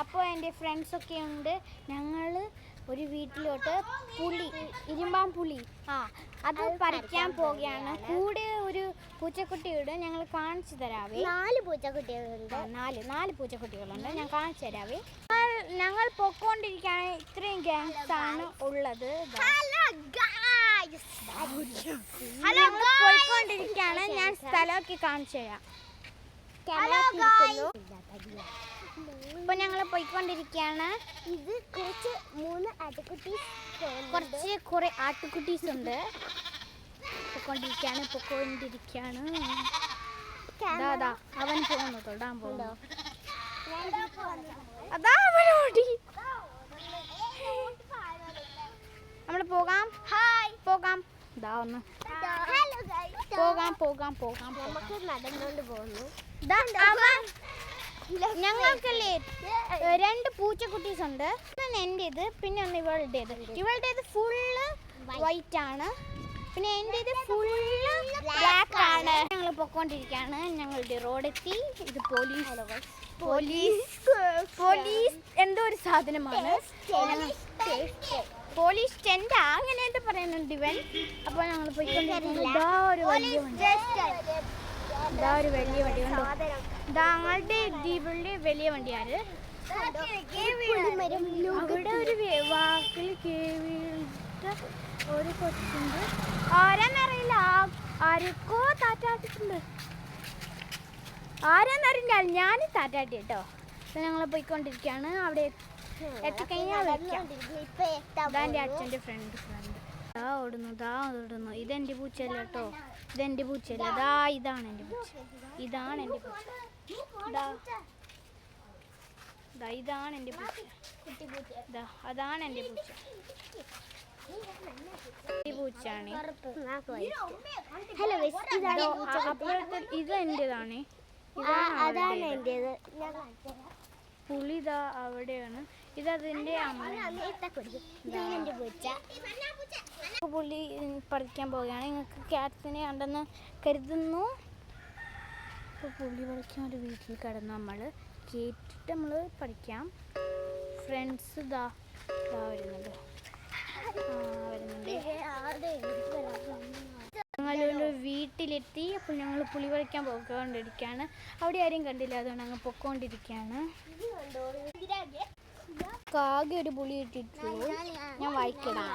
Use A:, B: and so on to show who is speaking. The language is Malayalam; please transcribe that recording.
A: അപ്പോൾ എൻ്റെ ഫ്രണ്ട്സൊക്കെ ഉണ്ട്. ഞങ്ങൾ ഒരു വീട്ടിലോട്ട് ഇരുമ്പാൻ പുളി അത് പറിക്കാൻ പോവുകയാണ്. കൂടെ ഒരു പൂച്ചക്കുട്ടിയുണ്ട്, ഞങ്ങൾ കാണിച്ചു തരാവേ.
B: 4 പൂച്ചക്കുട്ടികളുണ്ട്.
A: 4 പൂച്ചക്കുട്ടികളുണ്ട്, ഞാൻ കാണിച്ചു തരാവേ. ഞങ്ങൾ പൊക്കോണ്ടിരിക്കുകയാണ്. ഇത്രയും ഗ്യാങ്സ് ആണ് ഉള്ളത്. പോയിക്കൊണ്ടിരിക്കുകയാണ്. ഞാൻ സ്ഥലമൊക്കെ കാണിച്ചു തരാം. ഇപ്പൊ ഞങ്ങൾ പോയിക്കൊണ്ടിരിക്കുകയാണ്.
B: ഇത്
A: കുറെ ആട്ടുകുട്ടീസ് ഉണ്ട്. പൊക്കോണ്ടിരിക്കുകയാണ്. അവൻ പോകുന്നു, തൊടാൻ പോകുന്നു. അതാ അവനോടി. നമ്മള് പോകാം. ഇതാ ഒന്ന് പോകാം.
B: നമുക്ക് നടന്നുകൊണ്ട് പോകുന്നു.
A: ഞങ്ങൾക്കല്ലേ 2 പൂച്ചക്കുട്ടീസ് ഉണ്ട്. എൻ്റേത്, പിന്നെ ഒന്ന് ഇവളുടേത് ഫുള്ള് വൈറ്റ് ആണ്, പിന്നെ എൻ്റേത് ഫുള്ള് ബ്ലാക്ക് ആണ്. ഞങ്ങൾ പൊക്കോണ്ടിരിക്കുകയാണ്. ഞങ്ങളുടെ റോഡെത്തി. ഇത് പോലീസ് എന്തോ ഒരു സാധനമാണ്. പോലീസ് ടെൻ്റ് അങ്ങനെ എന്താ പറയുന്നുണ്ട് ഇവൻ. അപ്പോൾ ഞങ്ങൾ പോയിക്കൊണ്ടിരിക്കുന്നു. ഒരു വലിയ വണ്ടി കണ്ടോ. ഞങ്ങളുടെ ഇവളുടെ വലിയ വണ്ടിയാണ്. അവിടെ ഒരു വാക്കിൽ കേവിട്ട ഒരു കൊച്ചുണ്ട്. ആരാന്നറിയില്ല, ആരൊക്കെ താറ്റാട്ടിട്ടുണ്ട്. ആരാന്നറിയില്ല, ഞാൻ താറ്റാട്ടി കേട്ടോ. ഞങ്ങൾ പോയിക്കൊണ്ടിരിക്കുകയാണ്. അവിടെ എത്തിക്കഴിഞ്ഞാൽ എൻ്റെ അച്ഛൻ്റെ ഫ്രണ്ട് ഓടുന്നു. ഇതെൻ്റെ പൂച്ചയല്ല കേട്ടോ, ഇതെൻ്റെ പൂച്ചയല്ല. ഇതാണ് എൻ്റെ പൂച്ച. ഇതാണ് എൻ്റെ പൂച്ച. അതാണ് എൻ്റെ പൂച്ച. പൂച്ചാണ്. ഇത് എൻ്റെതാണ്. പുളി അവിടെയാണ്. ഇതതിൻ്റെ പുളി പറിക്കാൻ പോവുകയാണ്. നിങ്ങൾക്ക് ക്യാറ്റ്സിനെ കണ്ടെന്ന് കരുതുന്നു. ഇപ്പോൾ പുളി പറിക്കാൻ ഒരു വീട്ടിൽ കിടന്നു. നമ്മൾ കേട്ടിട്ട് നമ്മൾ പഠിക്കാം. ഫ്രണ്ട്സ് വരുന്നുണ്ട്. ഞങ്ങളൊരു വീട്ടിലെത്തി. അപ്പോൾ ഞങ്ങൾ പുളി പറിക്കാൻ പോയിക്കൊണ്ടിരിക്കുകയാണ്. അവിടെ ആരെയും കണ്ടില്ല, അതുകൊണ്ട് ഞങ്ങൾ പൊക്കോണ്ടിരിക്കുകയാണ്. ആകെ ഒരു പുളി ഇട്ടിട്ടുള്ളൂ. ഞാൻ വായിക്കിടാം.